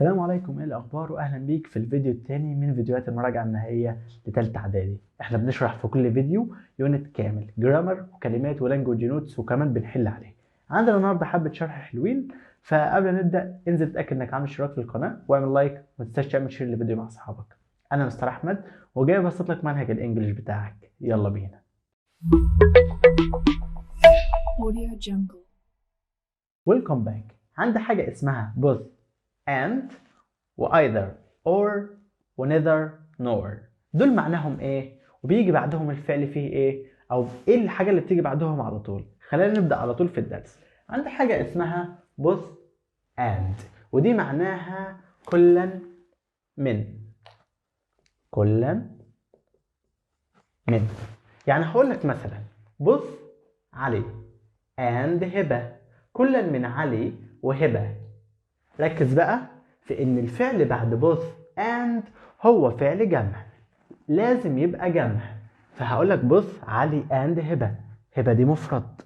السلام عليكم، ايه الاخبار؟ واهلا بيك في الفيديو الثاني من فيديوهات المراجعه النهائيه لثالثه اعدادي. احنا بنشرح في كل فيديو يونت كامل، جرامر وكلمات ولانجوج نوتس، وكمان بنحل عليه. عندنا النهارده حبه شرح حلوين، فقبل ما نبدا انزل اتاكد انك عامل اشتراك في القناه واعمل لايك، وما تنساش تعمل شير للفيديو مع اصحابك. انا مستر احمد وجاي ابسط لك منهج الانجليش بتاعك. يلا بينا. Audio Jungle. ويلكم باك. عندي حاجه اسمها both and وeither or ونيذر nor. دول معناهم ايه وبيجي بعدهم الفعل فيه ايه، او ايه الحاجه اللي بتيجي بعدهم على طول. خلينا نبدا على طول في الدرس. عندي حاجه اسمها both and، ودي معناها كلا من. كلا من يعني هقول لك مثلا both علي and هبه، كلا من علي وهبه. ركز بقى في ان الفعل بعد both and هو فعل جمع، لازم يبقى جمع. فهقول لك بص علي and هبه، هبه دي مفرد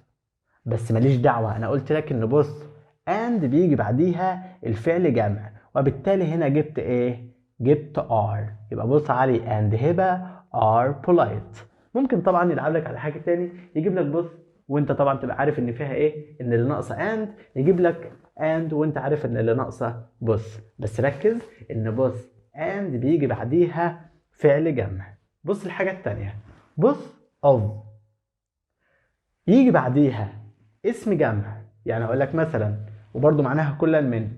بس ماليش دعوه، انا قلت لك ان بص and بيجي بعديها الفعل جمع، وبالتالي هنا جبت ايه؟ جبت are. يبقى بص علي and هبه are polite. ممكن طبعا يلعب لك على حاجه تاني، يجيب لك بص وانت طبعا تبقى عارف ان فيها ايه، ان اللي ناقصه and، يجيب لك and وانت عارف ان اللي ناقصه بص. بس ركز ان بص and بيجي بعديها فعل جمع. بص الحاجه التانيه بص of يجي بعديها اسم جمع، يعني اقول لك مثلا وبرضه معناها كلا من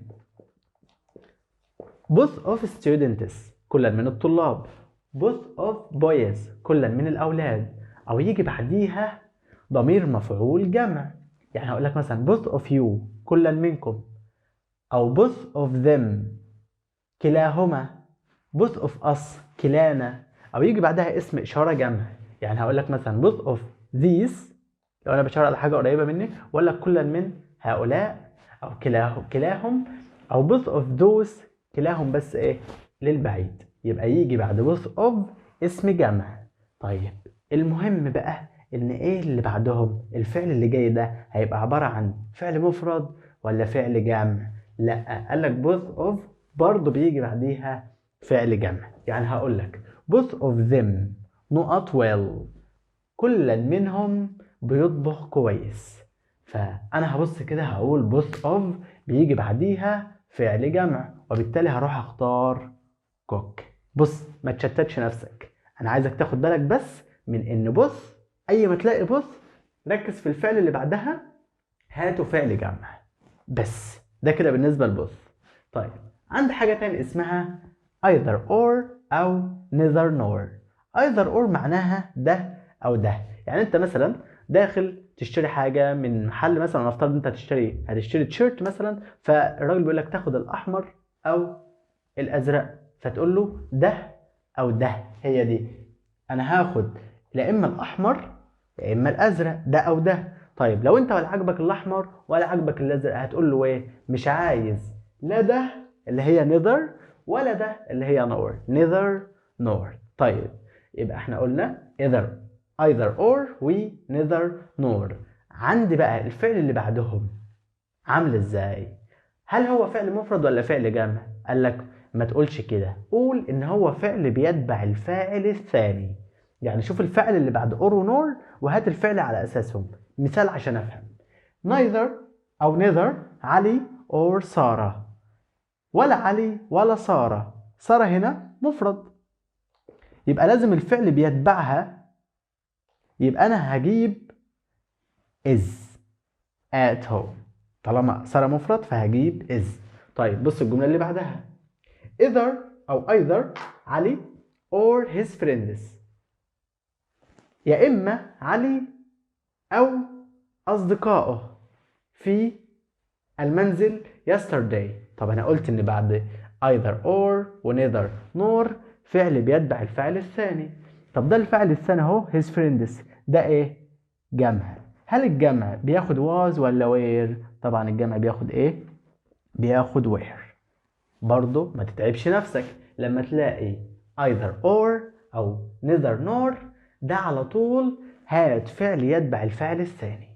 both of students، كلا من الطلاب، both of boys، كلا من الاولاد. او يجي بعديها ضمير مفعول جمع، يعني هقول لك مثلا both of you، كلا منكم، او both of them، كلاهما، both of us، كلانا. او يجي بعدها اسم اشاره جمع، يعني هقول لك مثلا both of these لو انا بشاور على حاجه قريبه مني، ولا كلا من هؤلاء، او كلاهم، او both of those، كلاهم بس ايه للبعيد. يبقى يجي بعد both of اسم جمع. طيب المهم بقى ان ايه اللي بعدهم، الفعل اللي جاي ده هيبقى عباره عن فعل مفرد ولا فعل جمع؟ لا، قال لك both of برضه بيجي بعديها فعل جمع. يعني هقول لك both of them not well، كلا منهم بيطبخ كويس. فانا هبص كده هقول both of بيجي بعديها فعل جمع، وبالتالي هروح اختار cook. بص ما تشتتش نفسك، انا عايزك تاخد بالك بس من ان بص اي ما تلاقي بص ركز في الفعل اللي بعدها هاته فعل جمع بس. ده كده بالنسبه لبص. طيب عندي حاجه تانية اسمها either or او neither nor. either or معناها ده او ده، يعني انت مثلا داخل تشتري حاجه من محل، مثلا نفترض انت هتشتري تيشيرت مثلا، فالراجل بيقول لك تاخد الاحمر او الازرق، فتقول له ده او ده. هي دي، انا هاخد لا اما الاحمر يا اما الازرق، ده او ده. طيب لو انت ولا عاجبك الاحمر ولا عاجبك الازرق، هتقول له ايه؟ مش عايز لا ده اللي هي neither ولا ده اللي هي nor، neither nor. طيب يبقى احنا قلنا either or و neither nor. عندي بقى الفعل اللي بعدهم عامل ازاي؟ هل هو فعل مفرد ولا فعل جمع؟ قال لك ما تقولش كده، قول ان هو فعل بيتبع الفاعل الثاني. يعني شوف الفعل اللي بعد or ونور وهات الفعل على اساسهم. مثال عشان افهم: neither او neither علي or سارة، ولا علي ولا سارة. سارة هنا مفرد، يبقى لازم الفعل بيتبعها، يبقى انا هجيب is at home. طالما سارة مفرد فهجيب is. طيب بص الجملة اللي بعدها either أو either علي or his friends، يا إما علي أو أصدقائه في المنزل yesterday. طب أنا قلت إن بعد either or و neither nor فعل بيتبع الفعل الثاني. طب ده الفعل الثاني اهو his friends، ده إيه؟ جمع. هل الجمع بياخد was ولا where؟ طبعا الجمع بياخد إيه؟ بياخد where. برضو ما تتعبش نفسك لما تلاقي either or او neither nor، ده على طول هات فعل يتبع الفعل الثاني.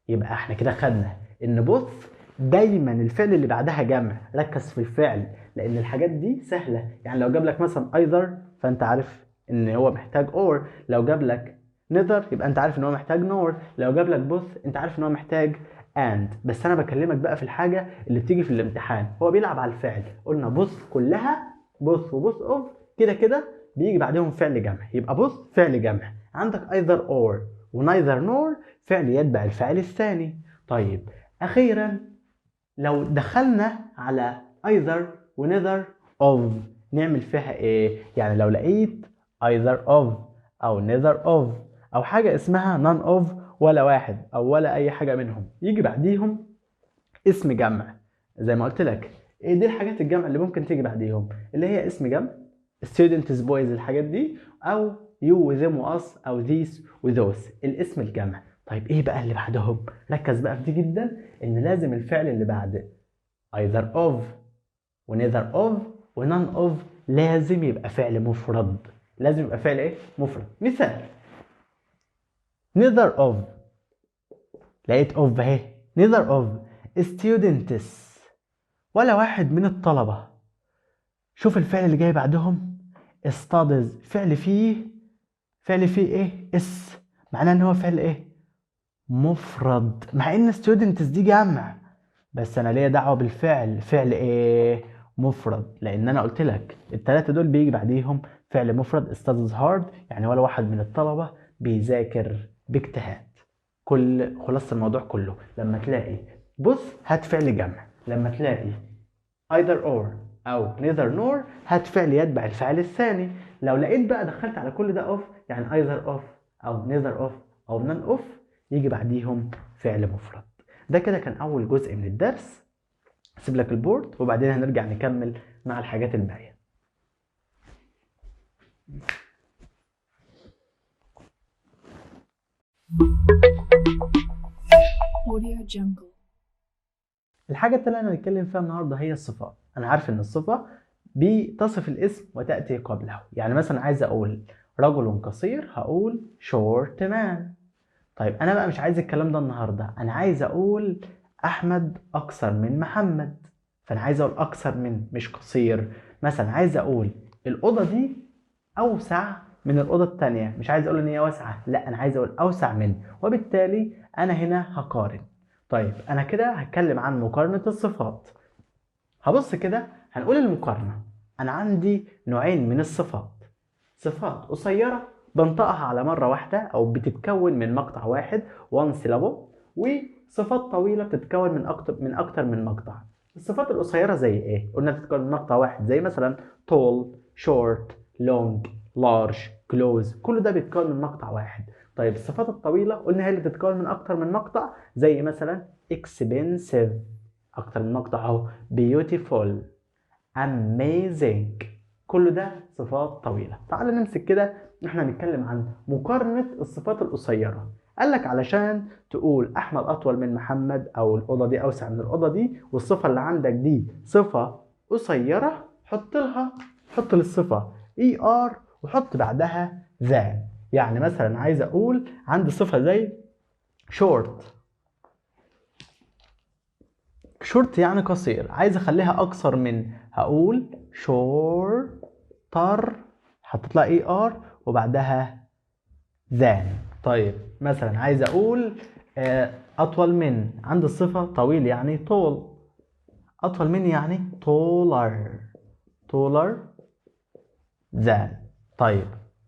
يبقى احنا كده خدنا ان both دايما الفعل اللي بعدها جمع. ركز في الفعل لان الحاجات دي سهله. يعني لو جاب لك مثلا either فانت عارف ان هو محتاج or. لو جاب لك neither يبقى انت عارف ان هو محتاج nor. لو جاب لك both انت عارف ان هو محتاج and. بس انا بكلمك بقى في الحاجه اللي بتيجي في الامتحان. هو بيلعب على الفعل. قلنا both كلها both و both of كده كده بيجي بعدهم فعل جمع. يبقى both فعل جمع. عندك either or و neither nor فعل يتبع الفعل الثاني. طيب اخيرا لو دخلنا على either و neither of نعمل فيها ايه؟ يعني لو لقيت either of او neither of او حاجة اسمها none of ولا واحد او ولا اي حاجة منهم يجي بعديهم اسم جمع. زي ما قلت لك ايه دي الحاجات الجمع اللي ممكن تيجي بعديهم؟ اللي هي اسم جمع students boys الحاجات دي، او you و them و us او these و those الاسم الجمع. طيب ايه بقى اللي بعدهم؟ ركز بقى في دي جدا ان لازم الفعل اللي بعد either of و neither of و none of لازم يبقى فعل مفرد. لازم يبقى فعل ايه؟ مفرد. مثال neither of لقيت of اهي neither of students ولا واحد من الطلبة. شوف الفعل اللي جاي بعدهم studies فعل فيه ايه؟ اس. معناه ان هو فعل ايه؟ مفرد. مع ان students دي جمع بس انا ليا دعوه بالفعل. فعل ايه؟ مفرد. لان انا قلت لك الثلاثه دول بيجي بعديهم فعل مفرد. studies hard يعني ولا واحد من الطلبه بيذاكر باجتهاد. كل خلاصه الموضوع كله لما تلاقي بص هات فعل جمع. لما تلاقي either or او neither nor هات فعل يتبع الفعل الثاني. لو لقيت بقى دخلت على كل ده off يعني either off او neither off او none off يجي بعديهم فعل مفرد. ده كده كان اول جزء من الدرس. هسيب لك البورد وبعدين هنرجع نكمل مع الحاجات الباقيه. Audio Jungle. الحاجه التانية اللي هنتكلم فيها النهارده هي الصفات. انا عارف ان الصفه بتصف الاسم وتاتي قبله. يعني مثلا عايز اقول رجل قصير هقول short man. طيب انا بقى مش عايز الكلام ده النهارده. انا عايز اقول احمد اقصر من محمد. فانا عايز اقول اقصر من مش قصير. مثلا عايز اقول الاوضه دي اوسع من الاوضه الثانيه. مش عايز اقول ان هي واسعه، لا انا عايز اقول اوسع من. وبالتالي انا هنا هقارن. طيب انا كده هتكلم عن مقارنه الصفات. هبص كده هنقول المقارنه. انا عندي نوعين من الصفات. صفات قصيرة بنطقها على مرة واحدة أو بتتكون من مقطع واحد one syllable. وصفات طويلة بتتكون من أكتر من مقطع. الصفات القصيرة زي إيه؟ قلنا بتتكون من مقطع واحد زي مثلا tall, short, long, large, close. كل ده بيتكون من مقطع واحد. طيب الصفات الطويلة قلنا هي اللي بتتكون من أكتر من مقطع زي مثلا expensive أكتر من مقطع أهو beautiful, amazing. كل ده صفات طويلة. تعال نمسك كده احنا نتكلم عن مقارنة الصفات القصيرة. قالك علشان تقول احمد اطول من محمد او الاوضة دي اوسع من الاوضة دي والصفة اللي عندك دي صفة قصيرة حط للصفة er وحط بعدها than. يعني مثلا عايز اقول عندي صفة زي short. short يعني قصير. عايز اخليها اقصر من هقول shorter حطيت لها er وبعدها than. طيب مثلا عايز اقول اطول من. عند الصفة طويل يعني tall. اطول من يعني taller than. طيب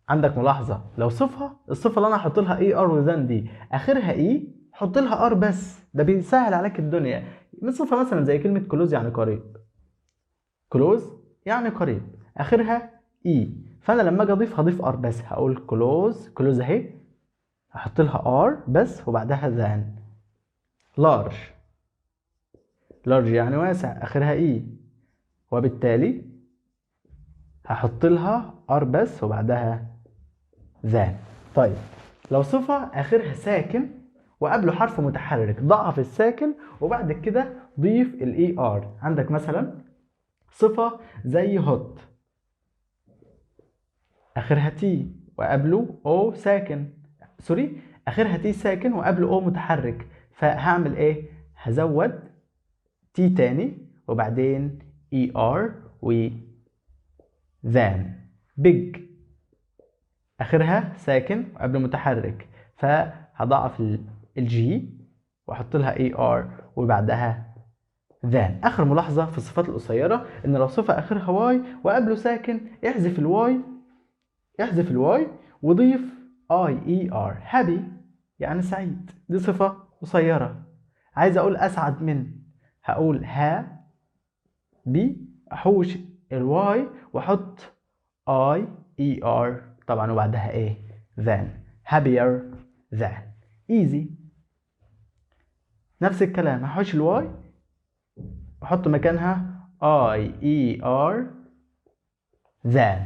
عندك ملاحظة لو الصفة اللي انا احط لها er و than دي اخرها حط لها r بس. ده بيسهل عليك الدنيا. من صفة مثلا زي كلمة close يعني قريب. close يعني قريب اخرها فانا لما اجي اضيف هضيف ار بس. هقول close اهي هحط لها ار بس وبعدها than. large يعني واسع اخرها وبالتالي هحط لها ار بس وبعدها than. طيب لو صفة اخرها ساكن وقبله حرف متحرك ضعف الساكن وبعد كده ضيف الاي ار. عندك مثلا صفة زي hot اخرها تي وقبله او ساكن. اخرها تي ساكن وقبله او متحرك. فهعمل ايه؟ هزود تي تاني وبعدين ER و than. big آخرها ساكن وقبل متحرك، فهضاعف الجي واحط لها ER وبعدها than. آخر ملاحظة في الصفات القصيرة إن لو صفة آخرها واي وقبله ساكن احذف الواي وضيف IER. happy يعني سعيد، دي صفة قصيرة. عايز أقول أسعد من، هقول ها بي، أحوش الواي وأحط IER طبعا وبعدها إيه than. happier than. easy نفس الكلام، هحوش الواي وأحط مكانها IER than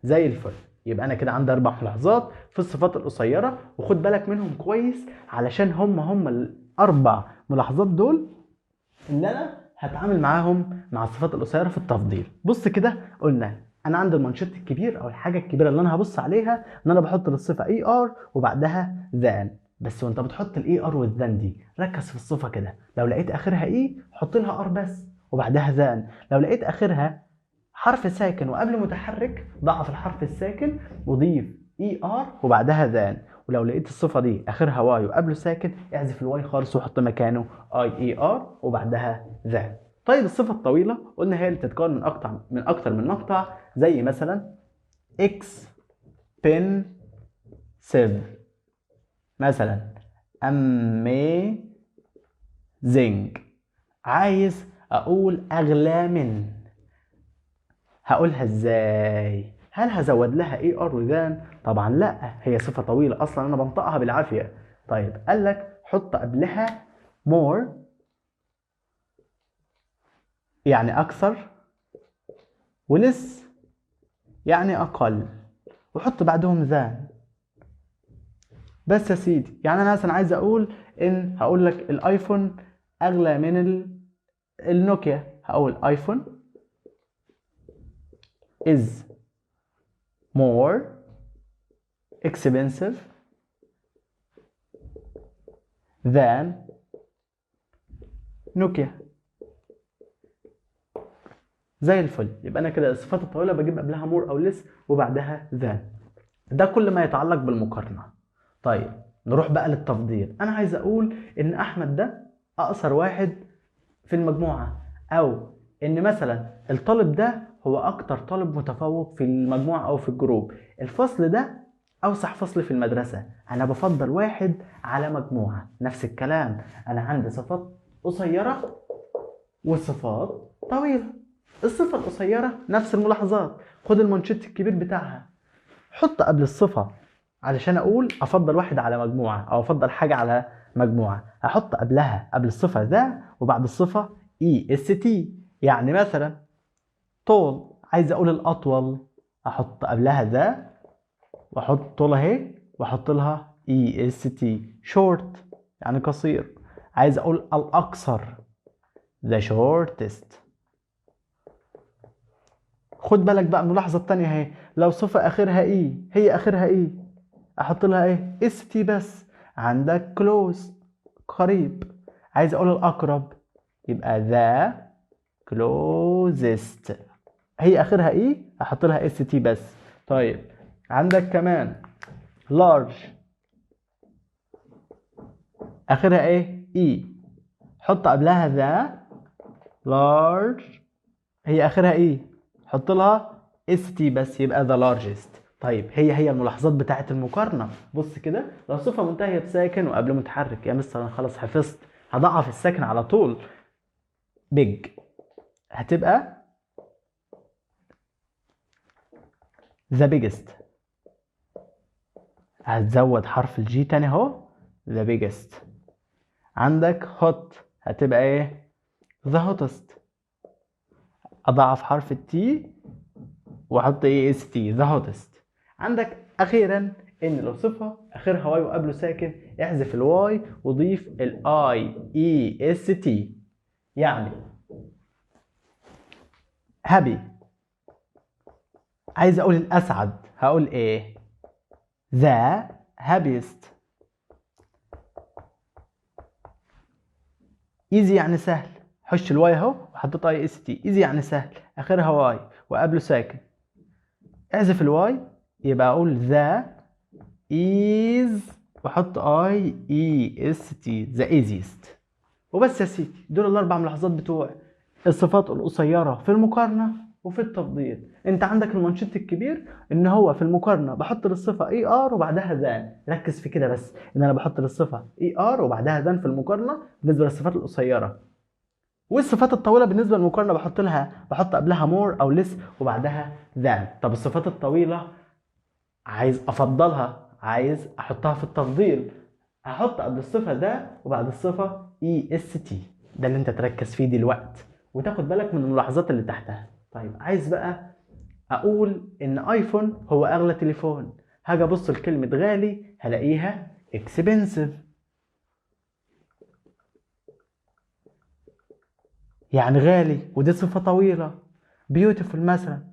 زي الفل. يبقى أنا كده عندي 4 ملاحظات في الصفات القصيرة، وخد بالك منهم كويس علشان هم ال4 ملاحظات دول اللي أنا هتعامل معاهم مع الصفات القصيرة في التفضيل. بص كده، قلنا أنا عندي المانشيت الكبير أو الحاجة الكبيرة اللي أنا هبص عليها إن أنا بحط للصفة ER وبعدها than. بس وأنت بتحط الER والthan دي ركز في الصفة كده، لو لقيت آخرها E حط لها R بس وبعدها than. لو لقيت آخرها حرف ساكن وقبل متحرك ضعف الحرف الساكن وضيف ER وبعدها than. ولو لقيت الصفة دي آخرها واي وقبله ساكن احذف الواي خالص وحط مكانه IER وبعدها than. طيب الصفة الطويلة قلنا هي اللي تتكون من أكتر من مقطع، زي مثلا expensive مثلا amazing. عايز أقول أغلى من، هقولها ازاي؟ هل هزود لها ER وذان؟ طبعا لا، هي صفة طويلة اصلا انا بنطقها بالعافية. طيب قال لك حط قبلها more يعني اكثر ولس يعني اقل وحط بعدهم ذان بس يا سيدي. يعني انا مثلا عايز اقول ان هقول لك الايفون اغلى من النوكيا، هقول ايفون is more expensive than نوكيا. زي الفل. يبقى انا كده الصفات الطويله بجيب قبلها مور او لس وبعدها ذان. ده كل ما يتعلق بالمقارنه. طيب نروح بقى للتفضيل. انا عايز اقول ان احمد ده اقصر واحد في المجموعه، او ان مثلا الطالب ده هو اكتر طالب متفوق في المجموعه او في الجروب. الفصل ده اوسع فصل في المدرسه. انا بفضل واحد على مجموعه. نفس الكلام، انا عندي صفات قصيره وصفات طويله. الصفة القصيرة نفس الملاحظات، خد المانشيت الكبير بتاعها حط قبل الصفة علشان أقول أفضل واحد على مجموعة أو أفضل حاجة على مجموعة، هحط قبلها قبل الصفة ذا وبعد الصفة EST. يعني مثلا طول، عايز أقول الأطول أحط قبلها ذا وأحط طول أهي وأحط لها EST. short يعني قصير، عايز أقول الأقصر the shortest. خد بالك بقى الملاحظة التانية اهي، لو صفة اخرها اي، هي اخرها اي احط لها ايه اس تي بس. عندك close قريب، عايز اقول الاقرب يبقى the closest، هي اخرها اي احط لها اس تي بس. طيب عندك كمان large اخرها ايه اي، حط قبلها the large، هي اخرها اي حط لها اس تي بس يبقى the largest. طيب هي الملاحظات بتاعه المقارنه. بص كده، لو صفه منتهيه بساكن وقبل متحرك، يا مستر انا خلاص حفظت هضعف الساكن على طول. big هتبقى the biggest، هتزود حرف الجي تاني اهو the biggest. عندك hot هتبقى ايه the hottest، اضعف حرف التي واحط ايه اس تي the hottest. عندك اخيرا ان لو صفه اخرها واي وقبله ساكن احذف الواي وضيف الاي اي اس تي. يعني هابي، عايز اقول الاسعد هقول ايه the happiest. easy يعني سهل، حش الواي اهو وحطيت اي اس تي. ايزي يعني سهل، اخرها واي وقبله ساكن. احذف الواي يبقى اقول ذا is واحط اي اي اس تي ذا ايزيست. وبس يا سيدي، دول الاربع ملاحظات بتوع الصفات القصيره في المقارنه وفي التفضيل. انت عندك المانشيت الكبير ان هو في المقارنه بحط للصفه اي ار وبعدها ذان. ركز في كده بس، ان انا بحط للصفه اي ار وبعدها ذان في المقارنه بالنسبه للصفات القصيره. والصفات الطويله بالنسبه للمقارنه بحط قبلها مور او ليس وبعدها ذان. طب الصفات الطويله عايز افضلها، عايز احطها في التفضيل، هحط قبل الصفه ده وبعد الصفه اي اس تي. ده اللي انت تركز فيه دلوقتي وتاخد بالك من الملاحظات اللي تحتها. طيب عايز بقى اقول ان ايفون هو اغلى تليفون، هاجي ابص لكلمه غالي هلاقيها expensive، يعني غالي ودي صفه طويله. beautiful مثلا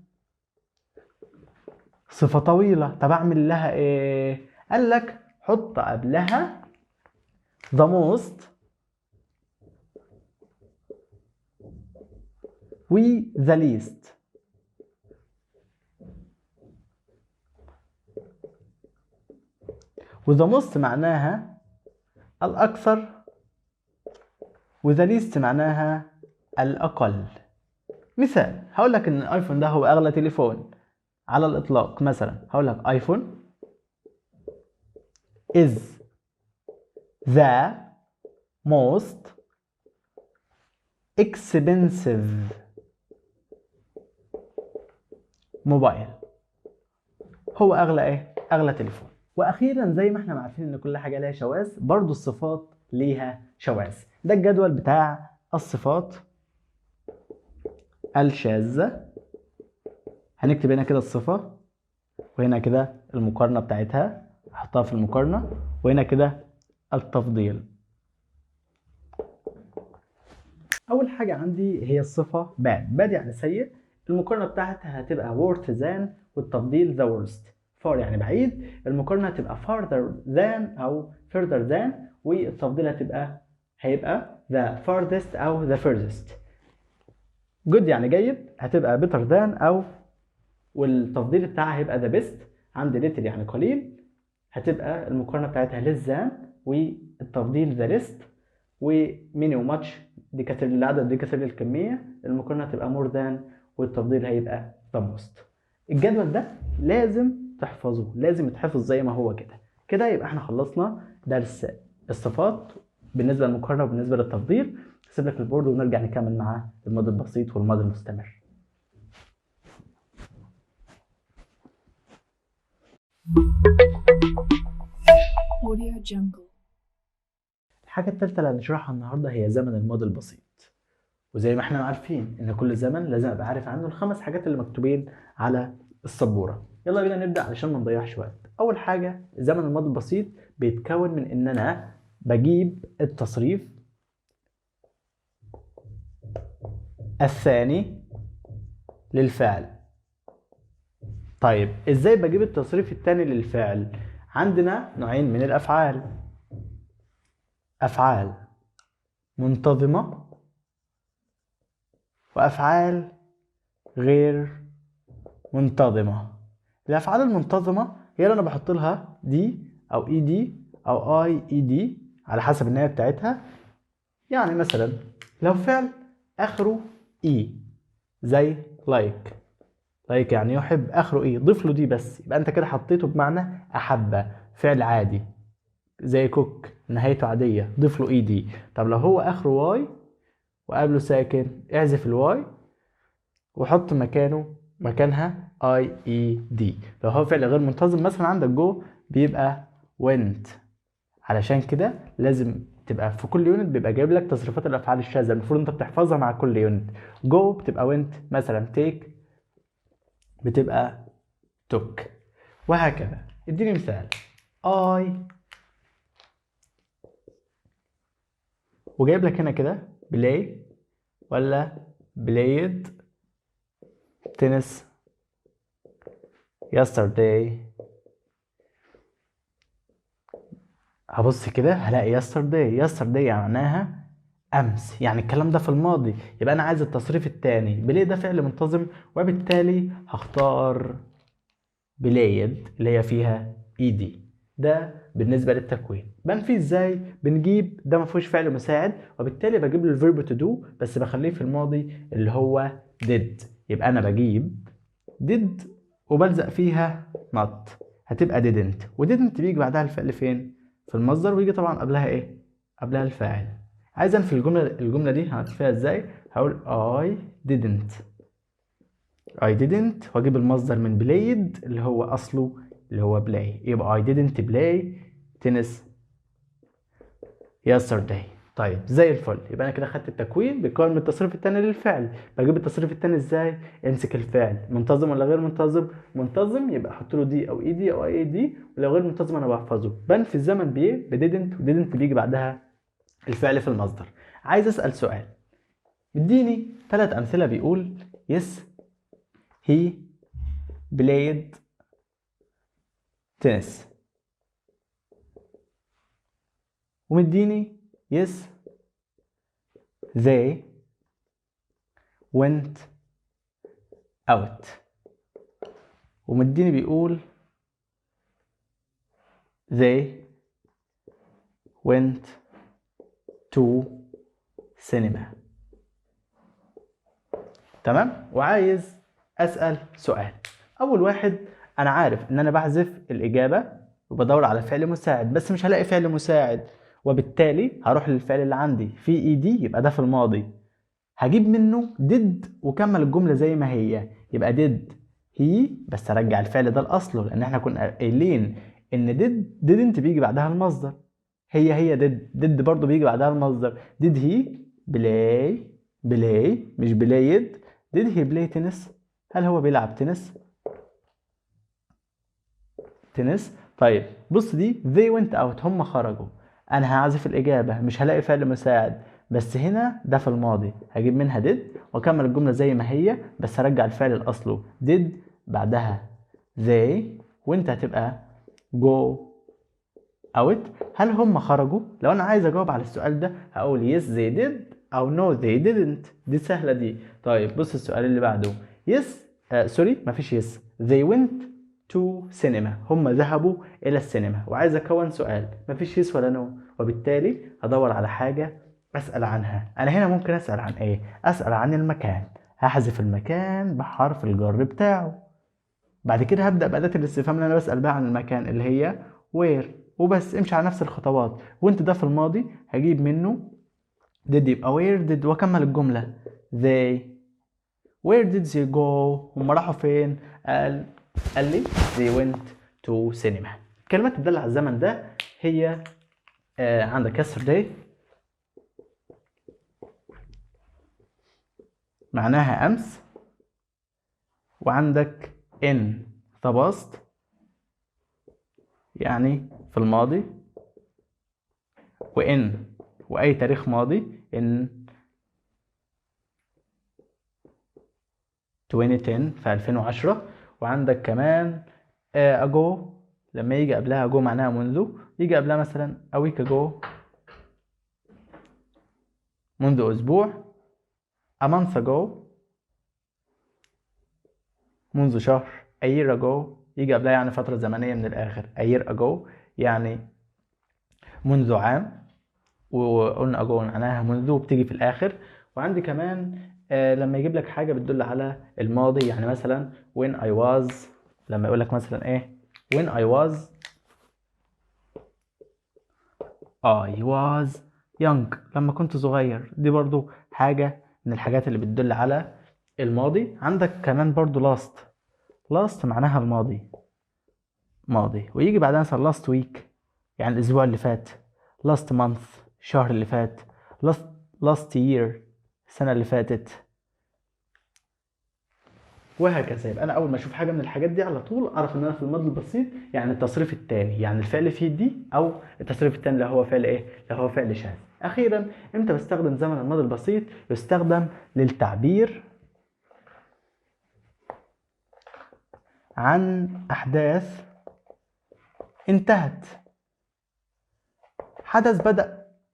صفه طويله، طب اعمل لها ايه؟ قال لك حط قبلها the most و the least. وذا موست معناها الأكثر وذا ليست معناها الأقل. مثال، هقول لك إن الآيفون ده هو أغلى تليفون على الإطلاق. مثلا هقول لك آيفون is the most expensive موبايل. هو أغلى إيه؟ أغلى تليفون. وأخيرا زي ما احنا عارفين إن كل حاجة ليها شواذ، برضو الصفات ليها شواذ. ده الجدول بتاع الصفات الشاذة. هنكتب هنا كده الصفة، وهنا كده المقارنة بتاعتها احطها في المقارنة، وهنا كده التفضيل. اول حاجة عندي هي الصفة bad يعني سيء. المقارنة بتاعتها هتبقى worse than والتفضيل the worst. far يعني بعيد، المقارنة هتبقى farther than او further than، والتفضيل هيبقى the farthest او the furthest. good يعني جيد هتبقى better than او، والتفضيل بتاعها هيبقى the best. عندي little يعني قليل هتبقى المقارنة بتاعتها less than، والتفضيل the least. وميني وماتش دي كاتب العدد دي كاتب الكمية، المقارنة هتبقى more than، والتفضيل هيبقى the most. الجدول ده لازم تحفظه، لازم يتحفظ زي ما هو كده. كده يبقى احنا خلصنا درس الصفات بالنسبة للمقارنة وبالنسبة للتفضيل. هسيب لك البورد ونرجع نكمل مع الماضي البسيط والماضي المستمر. Audio Jungle. الحاجة الثالثة اللي هنشرحها النهاردة هي زمن الماضي البسيط. وزي ما احنا عارفين ان كل زمن لازم ابقى عارف عنه الخمس حاجات اللي مكتوبين على السبورة. يلا بينا نبدأ علشان ما نضيعش وقت. اول حاجة زمن الماضي البسيط بيتكون من ان انا بجيب التصريف الثاني للفعل. طيب ازاي بجيب التصريف الثاني للفعل؟ عندنا نوعين من الافعال، افعال منتظمة وافعال غير منتظمة. الافعال المنتظمة هي اللي انا بحط لها دي او اي دي او اي اي دي على حسب النهاية بتاعتها. يعني مثلا لو فعل اخره اي زي لايك، لايك يعني يحب، اخره ايه ضيف له دي بس، يبقى انت كده حطيته بمعنى احب. فعل عادي زي كوك نهايته عاديه ضيف له اي دي. طب لو هو اخره واي وقبله ساكن اعزف الواي وحط مكانها اي اي دي. لو هو فعل غير منتظم مثلا عندك جو بيبقى went. علشان كده لازم تبقى في كل يونت بيبقى جايب لك تصريفات الافعال الشاذه، المفروض انت بتحفظها مع كل يونت. جو بتبقى went مثلا، take بتبقى took، وهكذا. اديني مثال I، وجايب لك هنا كده play ولا played tennis yesterday. هبص كده هلاقي yesterday يعني معناها امس، يعني الكلام ده في الماضي، يبقى انا عايز التصريف الثاني. بلاي ده فعل منتظم، وبالتالي هختار بلايد اللي هي فيها ايدي. ده بالنسبه للتكوين. بنفي ازاي؟ بنجيب ده ما فيهوش فعل مساعد، وبالتالي بجيب له الفيرب تو دو بس بخليه في الماضي اللي هو did. يبقى انا بجيب did وبلزق فيها not، هتبقى didn't. ودidn't بيجي بعدها الفعل فين؟ في المصدر، ويجي طبعا قبلها ايه؟ قبلها الفاعل. عايز انفي الجمله دي هنفيها ازاي؟ هقول I didn't واجيب المصدر من played اللي هو اصله اللي هو play، يبقى I didn't play tennis yesterday. طيب زي الفل. يبقى انا كده خدت التكوين بيكون من التصريف الثاني للفعل. بجيب التصريف الثاني ازاي؟ امسك الفعل منتظم ولا غير منتظم. منتظم يبقى احط له دي او اي دي او اي دي، ولو غير منتظم انا بحفظه. بنفي الزمن بايه؟ بديدنت، وديدنت بيجي بعدها الفعل في المصدر. عايز اسال سؤال، مديني 3 امثله بيقول yes he played tennis، ومديني yes they went out، ومديني بيقول they went to cinema. تمام؟ وعايز اسال سؤال. اول واحد، انا عارف ان انا بحذف الاجابه وبدور على فعل مساعد، بس مش هلاقي فعل مساعد، وبالتالي هروح للفعل اللي عندي في اي دي، يبقى ده في الماضي. هجيب منه did وكمل الجمله زي ما هي، يبقى did he، بس ارجع الفعل ده لاصله، لان احنا كنا قايلين ان didn't بيجي بعدها المصدر. هي did برضو بيجي بعدها المصدر. did he play مش played. did he play tennis؟ هل هو بيلعب تنس؟ طيب بص دي they went out، هم خرجوا. انا هعزف الاجابه مش هلاقي فعل مساعد، بس هنا ده في الماضي، هجيب منها did واكمل الجمله زي ما هي، بس هرجع الفعل لاصله did بعدها they، وانت هتبقى go out. هل هم خرجوا؟ لو انا عايز اجاوب على السؤال ده هقول yes they did او no they didn't. دي سهله دي. طيب بص السؤال اللي بعده yes سوري مفيش yes they went to cinema، هم ذهبوا الى السينما. وعايز اكون سؤال مفيش yes ولا no، وبالتالي هدور على حاجه اسال عنها. انا هنا ممكن اسال عن ايه؟ اسال عن المكان. هحذف المكان بحرف الجر بتاعه. بعد كده هبدا باداه الاستفهام اللي انا بسال بها عن المكان اللي هي where، وبس. امشي على نفس الخطوات. وانت ده في الماضي هجيب منه did يبقى where did واكمل الجمله they where did they go، هم راحوا فين؟ قال لي they went to cinema. كلمات تدل على الزمن ده هي عندك yesterday معناها امس، وعندك in the past يعني في الماضي، وإن وأي تاريخ ماضي in 2010 في 2010. وعندك كمان ago لما يجي قبلها ago معناها منذ، يجي قبلها مثلا a week ago منذ أسبوع، a month ago منذ شهر، a year ago يجي قبلها يعني فترة زمنية من الآخر، a year ago يعني منذ عام، وقلنا ago معناها منذ بتيجي في الآخر. وعندي كمان لما يجيب لك حاجة بتدل على الماضي، يعني مثلا when I was، لما يقول لك مثلا ايه when I was young، لما كنت صغير. دي برضو حاجة من الحاجات اللي بتدل على الماضي. عندك كمان برضو last معناها الماضي ماضي، ويجي بعدها مثلا last week يعني الأسبوع اللي فات، last month الشهر اللي فات، last year السنة اللي فاتت، وهكذا. يبقى انا اول ما اشوف حاجه من الحاجات دي على طول اعرف ان انا في الماضي البسيط، يعني التصريف الثاني، يعني الفعل فيه دي، او التصريف الثاني اللي هو فعل ايه؟ اللي هو فعل شاذ. اخيرا امتى بستخدم زمن الماضي البسيط؟ يستخدم للتعبير عن احداث انتهت. حدث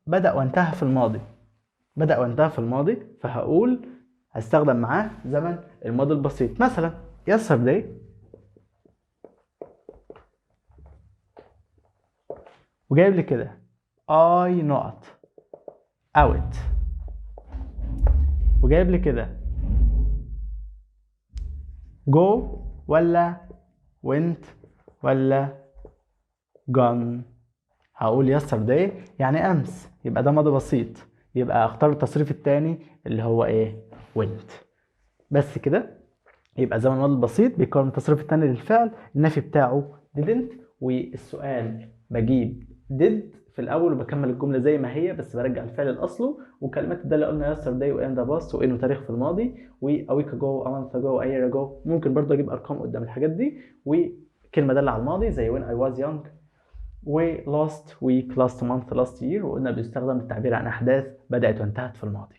بدأ وانتهى في الماضي، بدأ وانتهى في الماضي، فهقول هستخدم معاه زمن الماضي البسيط. مثلا yesterday وجايب لي كده I not out، وجايب لي كده go ولا went ولا gone. هقول yesterday يعني امس، يبقى ده ماضي بسيط، يبقى اختار التصريف الثاني اللي هو ايه؟ went. بس كده. يبقى زمن الماضي البسيط بيكون التصريف الثاني للفعل، النفي بتاعه didn't، والسؤال بجيب did في الاول وبكمل الجمله زي ما هي، بس برجع الفعل لاصله. وكلمات الداله قلنا yesterday و in the past و in وتاريخ في الماضي و a week ago a month ago a year ago. ممكن برضه اجيب ارقام قدام الحاجات دي، وكلمه داله على الماضي زي when I was young و last week last month last year. وقلنا بيستخدم للتعبير عن احداث بدات وانتهت في الماضي.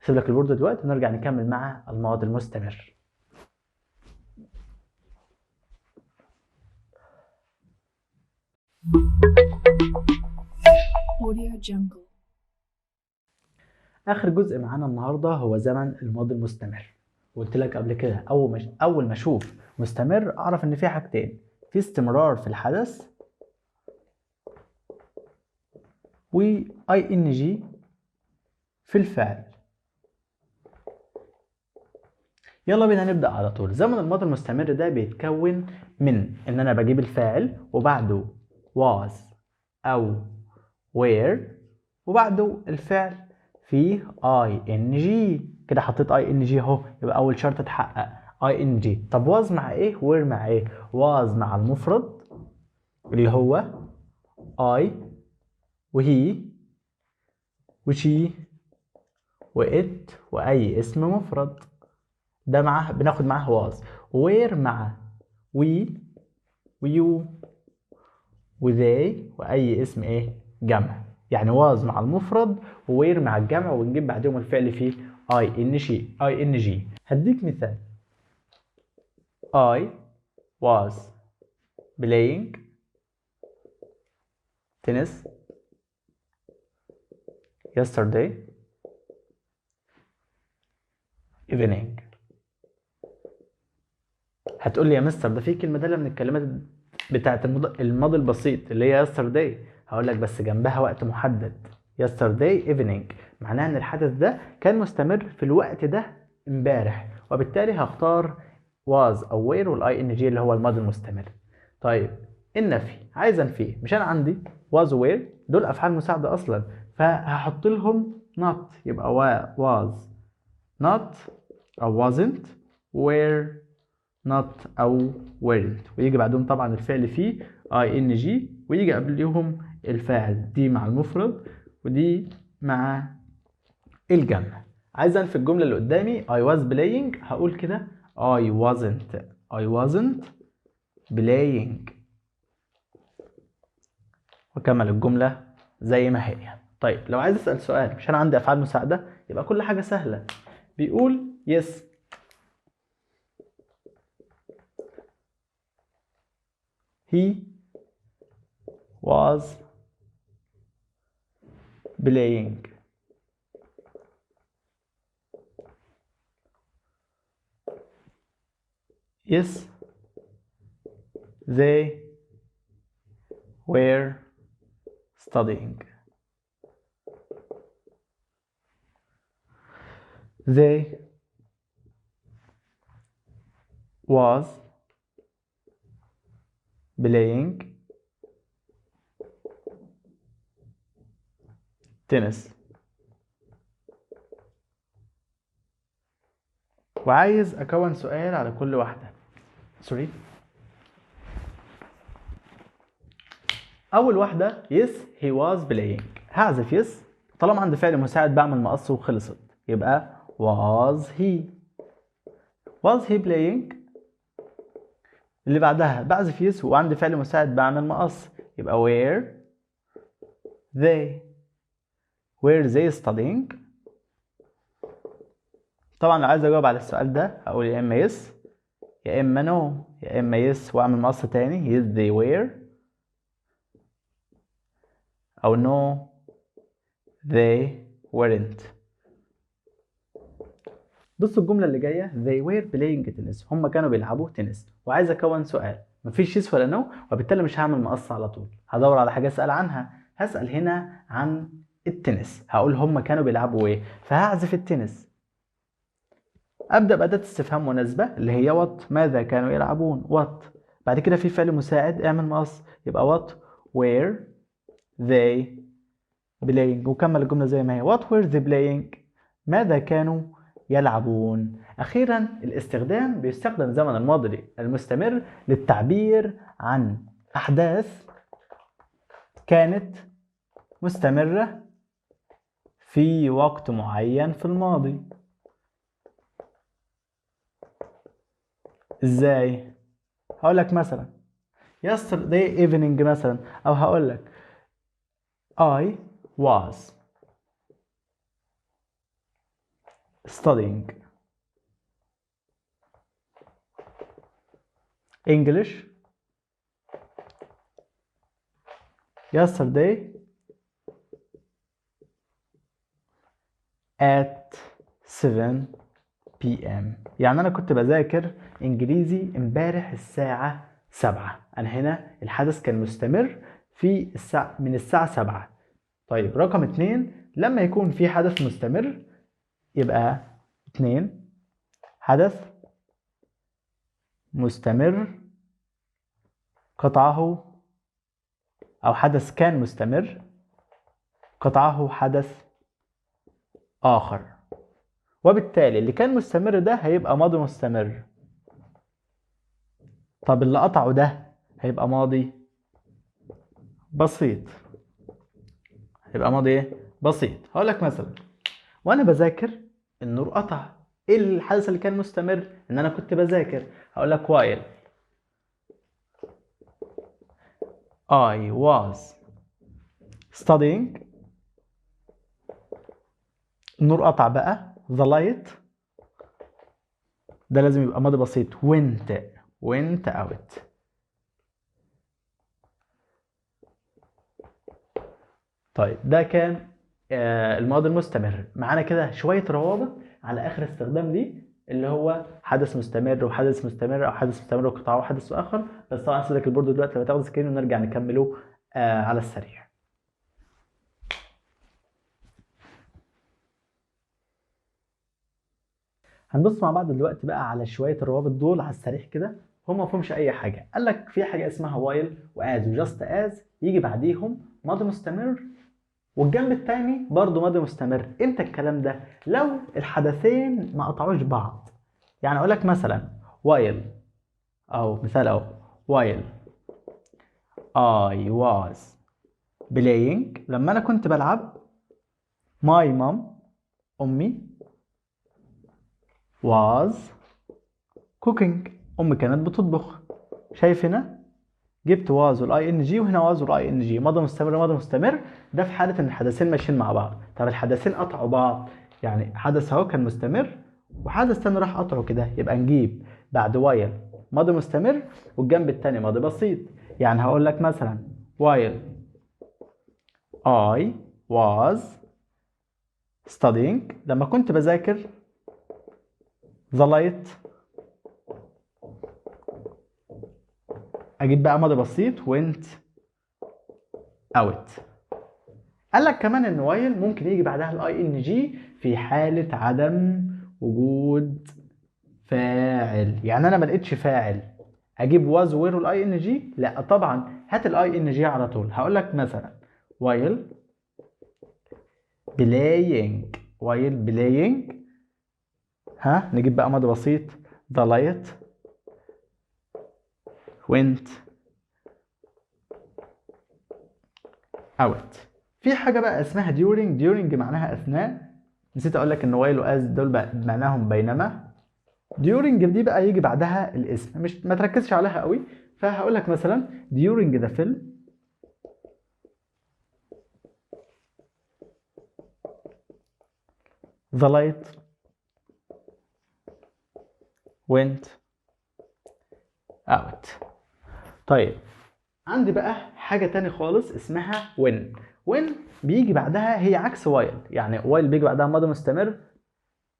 هسيب لك البورد دلوقتي ونرجع نكمل مع الماضي المستمر. Audio Jungle. اخر جزء معانا النهارده هو زمن الماضي المستمر. قلت لك قبل كده اول ما اشوف مستمر اعرف ان في حاجتين: في استمرار في الحدث و ing في الفعل. يلا بينا نبدأ على طول. زمن الماضي المستمر ده بيتكون من ان انا بجيب الفاعل وبعده was او were وبعده الفعل فيه ing. كده حطيت ing اهو، يبقى اول شرط اتحقق ing. طب was مع ايه؟ were مع ايه؟ was مع المفرد اللي هو I وهي وشي وات واي اسم مفرد، ده معاه بناخد معاه was. were مع we ويو وذي واي اسم ايه؟ جمع. يعني was مع المفرد وwere مع الجمع، ونجيب بعدهم الفعل فيه ing. هديك مثال: I was playing tennis yesterday evening. هتقول لي يا مستر ده في كلمة دالة من الكلمات بتاعت الماضي البسيط اللي هي yesterday. هقول لك بس جنبها وقت محدد yesterday evening، معناها ان الحدث ده كان مستمر في الوقت ده امبارح، وبالتالي هختار was او were والاي ان جي اللي هو الماضي المستمر. طيب النفي عايز انفيه، مش انا عندي was were دول افعال مساعده اصلا، فهحط لهم not، يبقى was not او wasn't were not او weren't، ويجي بعدهم طبعا الفعل فيه ing، ويجي قبلهم الفاعل، دي مع المفرد ودي مع الجمع. عايز انفي الجمله اللي قدامي I was playing، هقول كده I wasn't playing، وكمل الجمله زي ما هي. طيب لو عايز اسال سؤال، مش انا عندي افعال مساعده، يبقى كل حاجه سهله. بيقول yes he was playing. Yes they were studying. They was playing tennis. وعايز اكون سؤال على كل واحده. سوري. اول واحده yes he was playing، هعزف yes، طالما عندي فعل مساعد بعمل مقص وخلصت، يبقى was he playing. اللي بعدها بعزف yes وعندي فعل مساعد بعمل مقص، يبقى were they studying. طبعا لو عايز اجاوب على السؤال ده هقول يا اما yes يا اما no، يا اما yes واعمل مقص تاني yes they were، او no they weren't. بص الجملة اللي جاية they were playing tennis. هم كانوا بيلعبوا تنس. وعايز أكون سؤال. مفيش يس ولا نو، وبالتالي مش هعمل مقص على طول. هدور على حاجة أسأل عنها. هسأل هنا عن التنس. هقول هم كانوا بيلعبوا إيه؟ فهعزف التنس. أبدأ بأداة استفهام مناسبة اللي هي what. ماذا كانوا يلعبون؟ what. بعد كده في فعل مساعد اعمل مقص. يبقى what were they playing. وكمل الجملة زي ما هي. what were they playing. ماذا كانوا يلعبون. أخيرا الاستخدام بيستخدم زمن الماضي المستمر للتعبير عن أحداث كانت مستمرة في وقت معين في الماضي. ازاي؟ هقول لك مثلا yesterday evening مثلا، او هقول لك I was studying English yesterday at 7 p.m. يعني أنا كنت بذاكر إنجليزي امبارح الساعة 7. أنا هنا الحدث كان مستمر في من الساعة 7. طيب رقم 2 لما يكون في حدث مستمر يبقى 2 حدث مستمر قطعه، أو حدث كان مستمر قطعه حدث آخر، وبالتالي اللي كان مستمر ده هيبقى ماضي مستمر. طب اللي قطعه ده هيبقى ماضي بسيط. هيبقى ماضي ايه؟ بسيط. هقول لك مثلا وانا بذاكر النور قطع. ايه الحدث اللي كان مستمر؟ ان انا كنت بذاكر. هقول لك while I was studying. النور قطع بقى the light ده لازم يبقى ماضي بسيط went out. طيب ده كان الماضي المستمر. معانا كده شوية روابط على آخر استخدام ليه اللي هو حدث مستمر وحدث مستمر أو حدث مستمر وقطعه وحدث آخر. بس طبعا سيبك البورد دلوقتي لما تاخد سكرين ونرجع نكمله على السريع. هنبص مع بعض دلوقتي بقى على شوية الروابط دول على السريع كده. هم ما فيهمش أي حاجة. قال لك في حاجة اسمها while وas وجاست as يجي بعديهم ماضي مستمر والجنب التاني برضو ماضي مستمر. امتى الكلام ده؟ لو الحدثين ما قطعوش بعض. يعني اقول لك مثلا while او مثال اهو while I was playing. لما انا كنت بلعب my mom امي was cooking. امي كانت بتطبخ. شايف هنا جبت was والاي ان جي وهنا was والاي ان جي. ماضي مستمر ماضي مستمر ده في حاله ان الحدثين ماشيين مع بعض. طب الحدثين قطعوا بعض، يعني حدث اهو كان مستمر وحدث تاني راح قطعه كده، يبقى نجيب بعد while ماضي مستمر والجنب التاني ماضي بسيط. يعني هقول لك مثلا while I was studying. لما كنت بذاكر the light اجيب بقى ماضي بسيط went out. قال لك كمان ان while ممكن يجي بعدها الاي ان جي في حاله عدم وجود فاعل. يعني انا ما لقيتش فاعل اجيب was were والاي ان جي؟ لا طبعا هات الاي ان جي على طول. هقول لك مثلا while playing نجيب بقى ماضي بسيط the light went out. في حاجة بقى اسمها during معناها أثناء. نسيت أقول لك إن while و as دول معناهم بينما. during دي بقى يجي بعدها الاسم، مش ما تركزش عليها قوي. فهقول لك مثلا during the film the light went out. طيب عندي بقى حاجة تاني خالص اسمها when بيجي بعدها هي عكس while. يعني while بيجي بعدها ماضي مستمر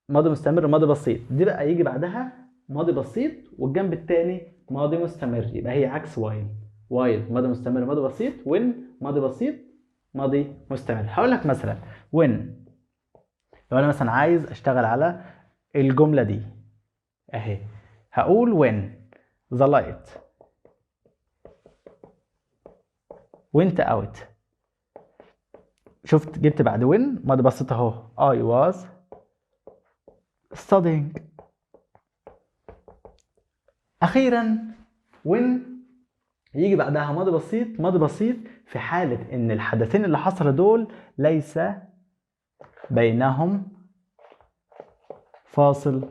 ماضي مستمر ماضي بسيط، دي بقى يجي بعدها ماضي بسيط والجنب التاني ماضي مستمر، يبقى هي عكس وايل. وايل ماضي مستمر ماضي بسيط، وين ماضي بسيط ماضي مستمر. هقول لك مثلا وين، لو انا مثلا عايز اشتغل على الجمله دي اهي، هقول when the light went out. شفت جبت بعد when ماضي بسيط اهو، I was studying. اخيرا when يجي بعدها ماضي بسيط ماضي بسيط في حالة ان الحدثين اللي حصلوا دول ليس بينهم فاصل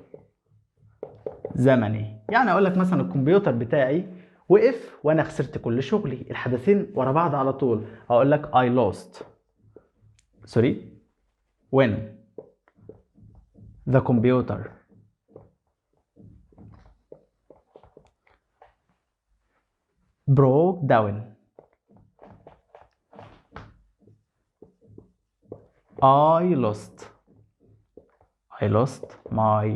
زمني. يعني اقول لك مثلا الكمبيوتر بتاعي وقف وانا خسرت كل شغلي، الحدثين ورا بعض على طول، هقول لك I lost when the computer broke down. I lost my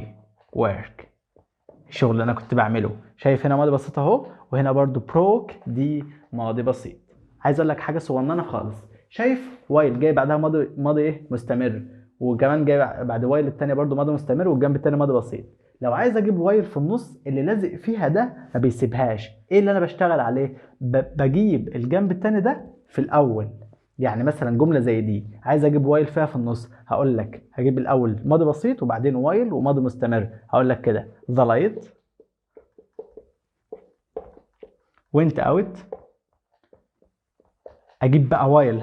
work. الشغل اللي انا كنت بعمله. شايف هنا ماضي بسيط اهو، وهنا برضو broke دي ماضي بسيط. عايز اقول لك حاجه صغننه خالص، شايف وايل جاي بعدها ماضي ايه مستمر، وكمان جاي بعد وايل الثانيه برضو ماضي مستمر والجنب الثاني ماضي بسيط. لو عايز اجيب وايل في النص اللي لازق فيها ده ما بيسيبهاش، ايه اللي انا بشتغل عليه؟ بجيب الجنب الثاني ده في الاول. يعني مثلا جمله زي دي عايز اجيب وايل فيها في النص، هقول لك هجيب الاول ماضي بسيط وبعدين وايل وماضي مستمر. هقول لك كده the light went out. اجيب بقى وايل،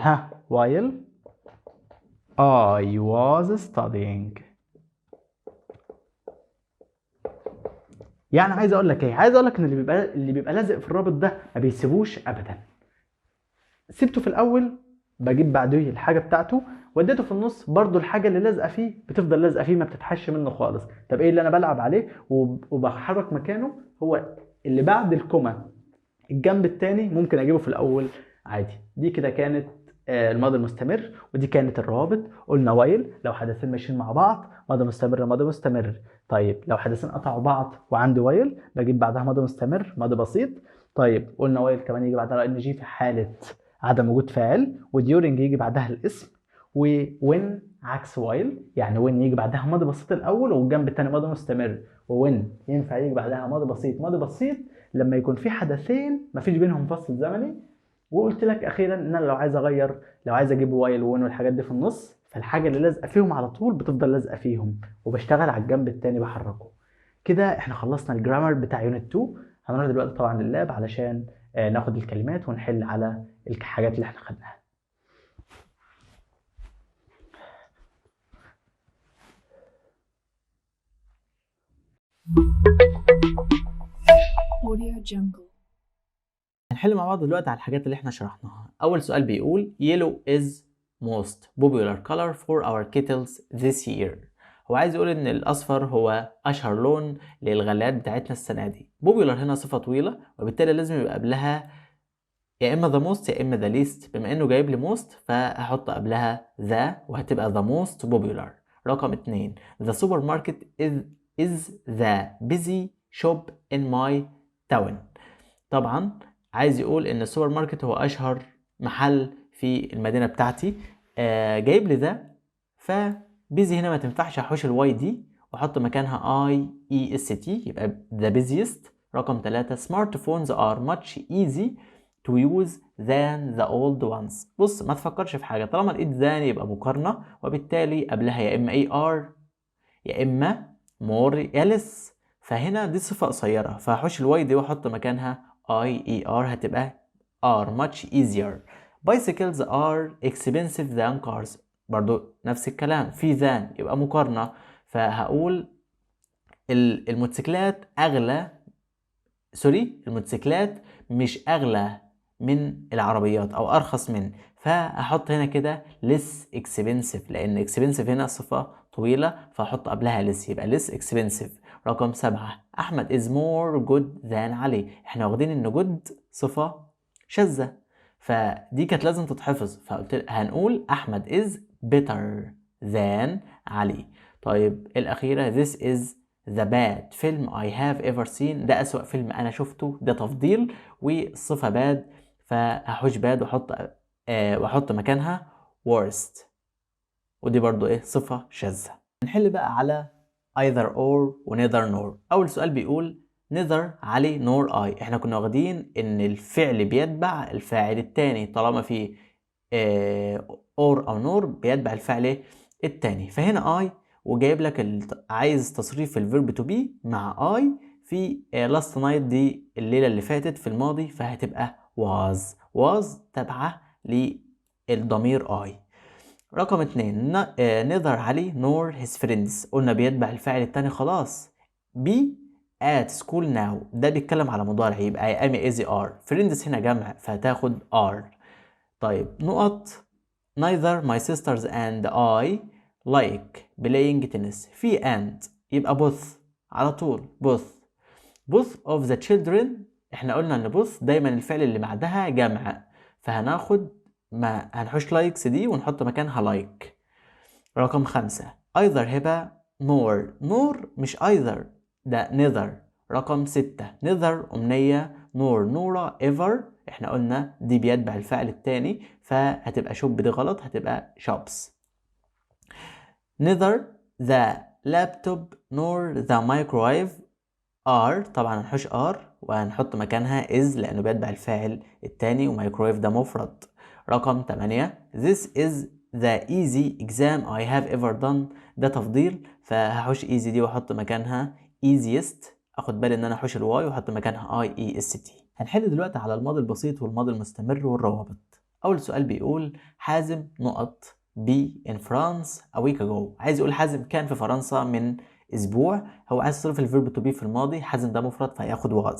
وايل I was studying. يعني عايز اقول لك ايه؟ عايز اقول لك ان اللي بيبقى لازق في الرابط ده ما بيسيبوش ابدا. سيبته في الاول بجيب بعده الحاجه بتاعته، وديته في النص برضو الحاجه اللي لازقه فيه بتفضل لازقه فيه ما بتتحش منه خالص. طب ايه اللي انا بلعب عليه وبحرك مكانه؟ هو اللي بعد الكوما الجنب التاني ممكن اجيبه في الاول عادي. دي كده كانت الماضي المستمر، ودي كانت الروابط. قلنا وايل لو حدثين ماشيين مع بعض ماضي مستمر ماضي مستمر. طيب لو حدثين قطعوا بعض وعندي وايل بجيب بعدها ماضي مستمر ماضي بسيط. طيب قلنا وايل كمان يجي بعدها ان جي في حاله عدم وجود فاعل، وديورنج يجي بعدها الاسم، ووين عكس وايل. يعني وين يجي بعدها ماضي بسيط الاول والجنب الثاني ماضي مستمر، ووين ينفع يجي بعدها ماضي بسيط ماضي بسيط لما يكون في حدثين مفيش بينهم فصل زمني. وقلت لك اخيرا ان انا لو عايز اغير، لو عايز اجيب وايل وين والحاجات دي في النص، فالحاجه اللي لازقه فيهم على طول بتفضل لازقه فيهم، وبشتغل على الجنب التاني بحركه. كده احنا خلصنا الجرامر بتاع يونت 2. هنروح دلوقتي طبعا لللاب علشان ناخد الكلمات ونحل على الحاجات اللي احنا خدناها. Audio Jungle. هنحل مع بعض دلوقتي على الحاجات اللي احنا شرحناها. اول سؤال بيقول yellow is most popular color for our kettles this year. هو عايز يقول ان الاصفر هو اشهر لون للغلايات بتاعتنا السنه دي. popular هنا صفه طويله وبالتالي لازم يبقى قبلها يا اما the most يا اما the least. بما انه جايب لي most فهحط قبلها the وهتبقى the most popular. رقم 2 the supermarket is the busy shop in my town. طبعا عايز يقول ان السوبر ماركت هو اشهر محل في المدينه بتاعتي. جايب لي ده، فبيزي هنا ما تنفعش، احوش الواي دي واحط مكانها اي اي اس تي يبقى the busiest. رقم 3 smartphones are much easy to use than the old ones. بص ما تفكرش في حاجه، طالما لقيت than يبقى مقارنه، وبالتالي قبلها يا اما AR يا اما more يا less. فهنا دي صفه قصيره فهحوش الواي دي واحط مكانها IER هتبقى are much easier. bicycles are expensive than cars. برضو نفس الكلام، في than يبقى مقارنة، فهقول الموتوسيكلات أغلى، الموتوسيكلات مش أغلى من العربيات أو أرخص من، فأحط هنا كده less expensive لأن expensive هنا صفة طويلة فأحط قبلها less يبقى less expensive. رقم 7 أحمد is more good than علي. احنا واخدين إن good صفة شاذة فدي كانت لازم تتحفظ، فقلت هنقول أحمد is better than علي. طيب الأخيرة this is the bad film I have ever seen، ده أسوأ فيلم أنا شفته، ده تفضيل والصفة bad، فهحوش bad وأحط مكانها worst، ودي برضو إيه صفة شاذة. نحل بقى على either or و neither nor. أول سؤال بيقول neither علي nor I، احنا كنا واخدين إن الفعل بيتبع الفاعل التاني طالما في or أو nor بيتبع الفعل التاني، فهنا I وجايب لك عايز تصريف الفيرب to be مع I في last night دي الليلة اللي فاتت في الماضي، فهتبقى was تابعة للضمير I. رقم 2 neither علي nor his friends، قلنا بيتبع الفعل التاني خلاص. be at school now ده بيتكلم على مضارع يبقى am is are، friends هنا جمع فهتاخد are. طيب نقط neither my sisters and I like playing tennis، في and يبقى both على طول both of the children، احنا قلنا ان both دايما الفعل اللي بعدها جمع، فهناخد ما هنحوش لايكس دي ونحط مكانها لايك. رقم 5 either هبة nor مش either ده neither. رقم 6 neither أمنية نورة ever، احنا قلنا دي بيتبع الفعل التاني فهتبقى شوب دي غلط هتبقى shops. neither the laptop nor the microwave are، طبعا هنحوش are وهنحط مكانها is لأنه بيتبع الفاعل التاني ومايكرويف ده مفرد. رقم 8 this is the easy exam I have ever done، ده تفضيل فهحوش easy دي واحط مكانها easiest، اخد بالي ان انا احوش الواي واحط مكانها IEST. هنحل دلوقتي على الماضي البسيط والماضي المستمر والروابط. اول سؤال بيقول حازم نقط be in France a week ago، عايز يقول حازم كان في فرنسا من اسبوع، هو عايز يصرف الفيرب تو بي في الماضي، حازم ده مفرد فهياخد was.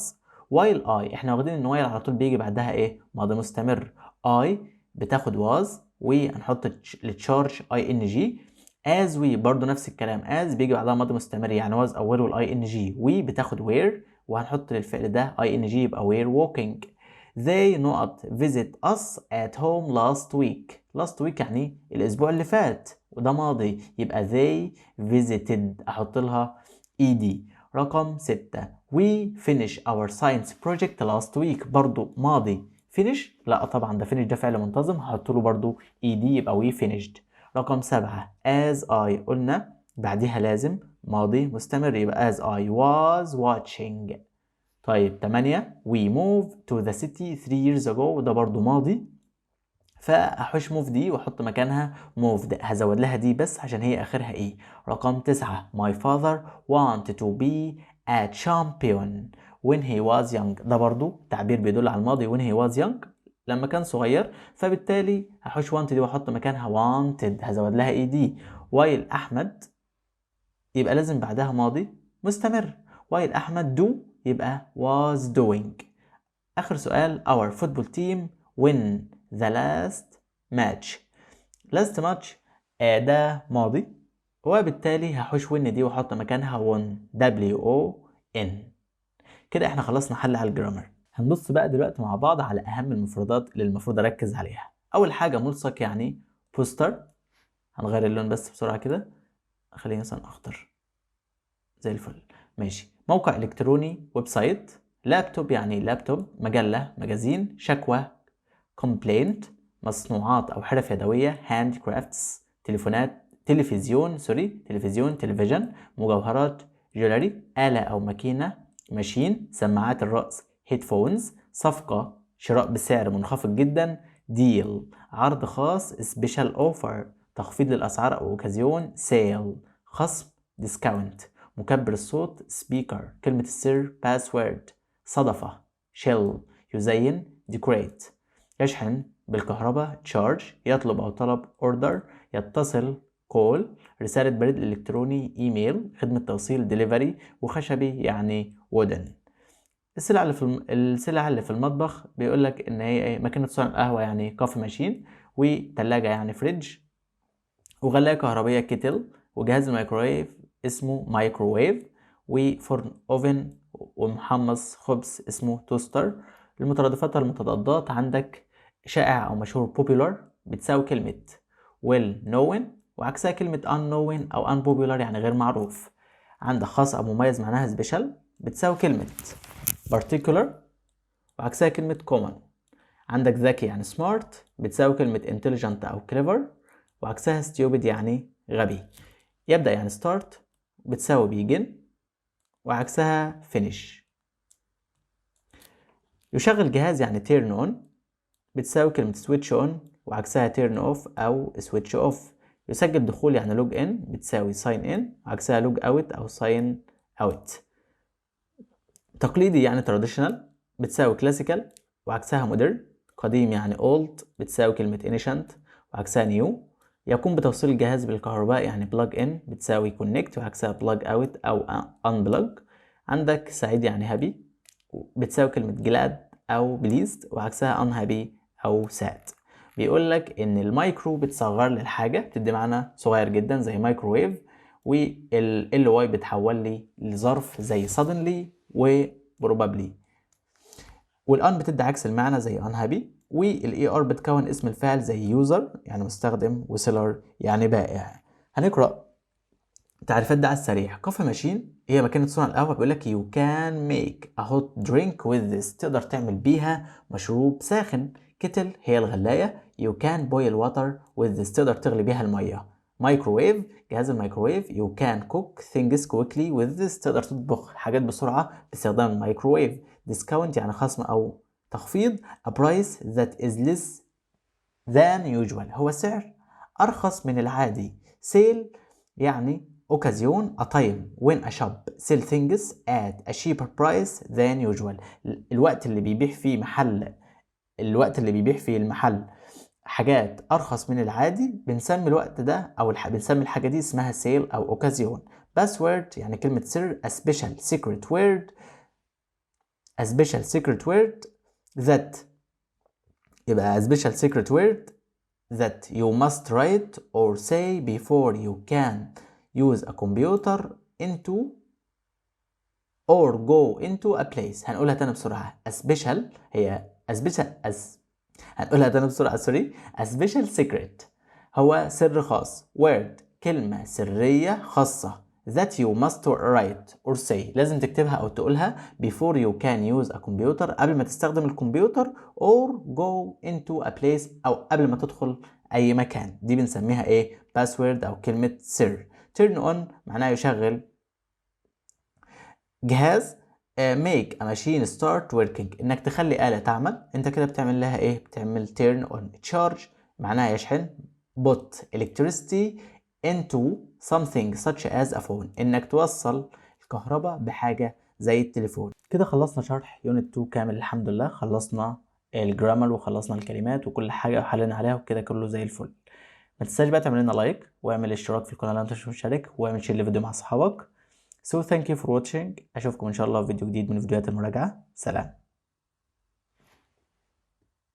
while I احنا واخدين ان while على طول بيجي بعدها ايه ماضي مستمر، I بتاخد was وهنحط التشارج ing. as we برضو نفس الكلام as بيجي بعدها ماضي مستمر يعني was او were والing، we بتاخد were وهنحط للفعل ده ing يبقى were walking. they نقط visit us at home last week يعني الاسبوع اللي فات وده ماضي يبقى they visited احط لها ed. رقم 6 we finish our science project last week، برضو ماضي finish لا طبعا ده finish ده فعل منتظم هحط له برضو ed يبقى we finished. رقم 7 as I قلنا بعدها لازم ماضي مستمر يبقى as I was watching. طيب 8 we moved to the city 3 years ago، ده برضو ماضي فأحوش move دي وأحط مكانها moved، هزود لها دي بس عشان هي آخرها إيه. رقم 9 my father wanted to be a champion when he was young، ده برضو تعبير بيدل على الماضي when he was young لما كان صغير، فبالتالي هحوش wanted دي وأحط مكانها wanted هزود لها إيه دي. while أحمد يبقى لازم بعدها ماضي مستمر، while أحمد do يبقى was doing. آخر سؤال our football team win the last match ده ماضي وبالتالي هحوش win دي واحط مكانها won WON. كده احنا خلصنا حل على الجرامر. هنبص بقى دلوقتي مع بعض على اهم المفردات اللي المفروض اركز عليها. اول حاجه ملصق يعني بوستر، هنغير اللون بس بسرعه كده خلينا مثلا اخضر زي الفل ماشي. موقع الكتروني ويب سايت. لابتوب يعني لابتوب، مجله مجازين، شكوى complaint، مصنوعات او حرف يدويه handcrafts، تلفزيون، مجوهرات جولري، آلة او ماكينه ماشين، سماعات الرأس headphones، صفقه شراء بسعر منخفض جدا deal، عرض خاص special offer، تخفيض للاسعار او اوكازيون sale، خصم discount، مكبر الصوت speaker، كلمة السر password، صدفة shell، يزين decorate، يشحن بالكهرباء charge، يطلب أو طلب order، يتصل call، رسالة بريد إلكتروني email، خدمة توصيل delivery، وخشبي يعني wooden. السلع اللي في المطبخ بيقولك إن هي ماكينة صنع القهوة يعني coffee machine، وتلاجة يعني fridge، وغلاية كهربية كيتل، وجهاز الميكروويف اسمه مايكروويف، وفرن اوفن، ومحمص خبز اسمه توستر. المترادفات والمتضادات عندك شائع او مشهور popular بتساوي كلمة well known وعكسها كلمة unknown أو unpopular يعني غير معروف. عندك خاص أو مميز معناها special بتساوي كلمة particular وعكسها كلمة common. عندك ذكي يعني smart بتساوي كلمة intelligent أو clever وعكسها stupid يعني غبي. يبدأ يعني start بتساوي begin وعكسها finish. يشغل جهاز يعني turn on بتساوي كلمة switch on وعكسها turn off أو switch off. يسجل دخول يعني log in بتساوي sign in وعكسها log out أو sign out. تقليدي يعني traditional بتساوي classical وعكسها modern. قديم يعني old بتساوي كلمة ancient وعكسها new. يقوم بتوصيل الجهاز بالكهرباء يعني plug in بتساوي connect وعكسها plug out أو unplug. عندك سعيد يعني happy بتساوي كلمة glad أو pleased وعكسها unhappy أو sad. بيقول لك إن المايكرو بتصغر للحاجة بتدي معنى صغير جدا زي مايكروويف، وال ly بتحول لي لظرف زي suddenly و probably، والان بتدي عكس المعنى زي unhappy، والاي ار بتكون اسم الفعل زي يوزر يعني مستخدم وسيلر يعني بائع. هنقرأ تعريفات ده على السريع. كوفي ماشين هي ماكينة صنع القهوة. بيقول لك you can make a hot drink with this تقدر تعمل بيها مشروب ساخن. كتل هي الغلاية you can boil water with this تقدر تغلي بيها المية. مايكروويف جهاز الميكروويف you can cook things quickly with this تقدر تطبخ حاجات بسرعة باستخدام الميكروويف. discount يعني خصم أو تخفيض. a price that is less than usual هو سعر أرخص من العادي. sale يعني occasion a time when a shop sell things at a cheaper price than usual الوقت اللي بيبيع فيه المحل حاجات أرخص من العادي بنسمي الوقت ده أو بنسمي الحاجة دي اسمها sale أو occasion. password يعني كلمة سر. a special secret word that يبقى a special secret word that you must write or say before you can use a computer into or go into a place. هنقولها تاني بسرعة. a special secret هو سر خاص. word كلمة سرية خاصة that you must write or say لازم تكتبها أو تقولها before you can use a computer قبل ما تستخدم الكمبيوتر or go into a place أو قبل ما تدخل أي مكان. دي بنسميها إيه؟ password أو كلمة سر. turn on معناه يشغل جهاز. make a machine start working إنك تخلي آلة تعمل. أنت كده بتعمل لها إيه؟ بتعمل turn on. charge معناه يشحن. put electricity into something such as a phone إنك توصل الكهرباء بحاجة زي التليفون. كده خلصنا شرح يونت 2 كامل الحمد لله. خلصنا الجرامر وخلصنا الكلمات وكل حاجة وحلينا عليها وكده كله زي الفل. ما تنساش بقى تعمل لنا لايك واعمل اشتراك في القناة لو انت مش مشترك واعمل شير للفيديو مع اصحابك. So thank you for watching. اشوفكم ان شاء الله في فيديو جديد من فيديوهات المراجعة. سلام.